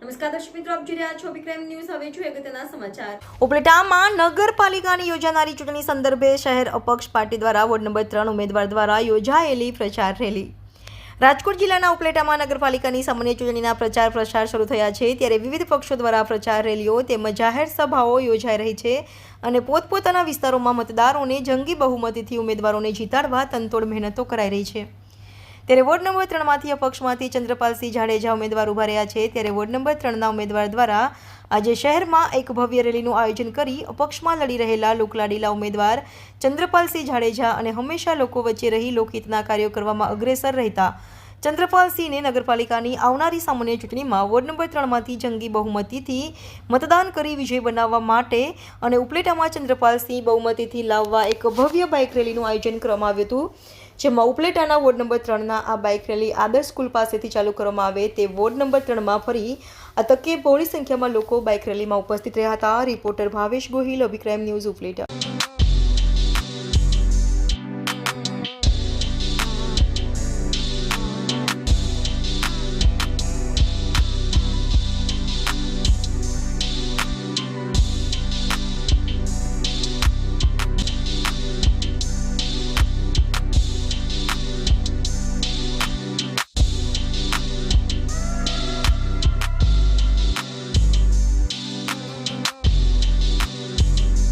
નમસ્કાર દર્શક મિત્રો, આપ જોઈ રહ્યા છો વિક્રમ ન્યૂઝ. હવે જોઈએ અગત્યના સમાચાર. ઉપલેટામાં નગરપાલિકાની યોજાનારી ચૂંટણી સંદર્ભે શહેર અપક્ષ પાર્ટી દ્વારા વોર્ડ નંબર 3 ઉમેદવાર દ્વારા યોજાયેલી પ્રચાર રેલી. રાજકોટ જિલ્લાના ઉપલેટામાં નગરપાલિકાની સામાન્ય ચૂંટણીના પ્રચાર શરૂ થયા છે, ત્યારે વિવિધ પક્ષો દ્વારા પ્રચાર રેલીઓ તેમજ જાહેર સભાઓ યોજાઈ રહી છે અને પોતપોતાના વિસ્તારોમાં મતદારોને જંગી બહુમતીથી ઉમેદવારોને જીતાડવા તનતોડ મહેનતો કરાઈ રહી છે. ત્યારે વોર્ડ નંબર 3માંથી અપક્ષમાંથી ચંદ્રપાલસિંહ જાડેજા ઉમેદવાર ઉભા રહ્યા છે. ત્યારે વોર્ડ નંબર 3ના ઉમેદવાર દ્વારા આજે શહેરમાં એક ભવ્ય રેલીનું આયોજન કરી અપક્ષમાં લડી રહેલા લોકલાડીલા ઉમેદવાર ચંદ્રપાલસિંહ જાડેજા અને હંમેશા લોકો વચ્ચે રહી લોકહિતના કાર્યો કરવામાં અગ્રેસર રહેતા ચંદ્રપાલસિંહને નગરપાલિકાની આવનારી સામાન્ય ચૂંટણીમાં વોર્ડ નંબર 3માંથી જંગી બહુમતીથી મતદાન કરી વિજય બનાવવા માટે અને ઉપલેટામાં ચંદ્રપાલસિંહ બહુમતીથી લાવવા એક ભવ્ય બાઇક રેલીનું આયોજન કરવામાં આવ્યું હતું, જેમાં ઉપલેટાના વોર્ડ નંબર 3ના આ બાઇક રેલી આદર્શ સ્કૂલ પાસેથી ચાલુ કરવામાં આવે તે વોર્ડ નંબર 3માં ફરી આ તકે બહોળી સંખ્યામાં લોકો બાઇક રેલીમાં ઉપસ્થિત રહ્યા હતા. રિપોર્ટર ભાવેશ ગોહિલ, અભિક્રાઇમ ન્યૂઝ, ઉપલેટા.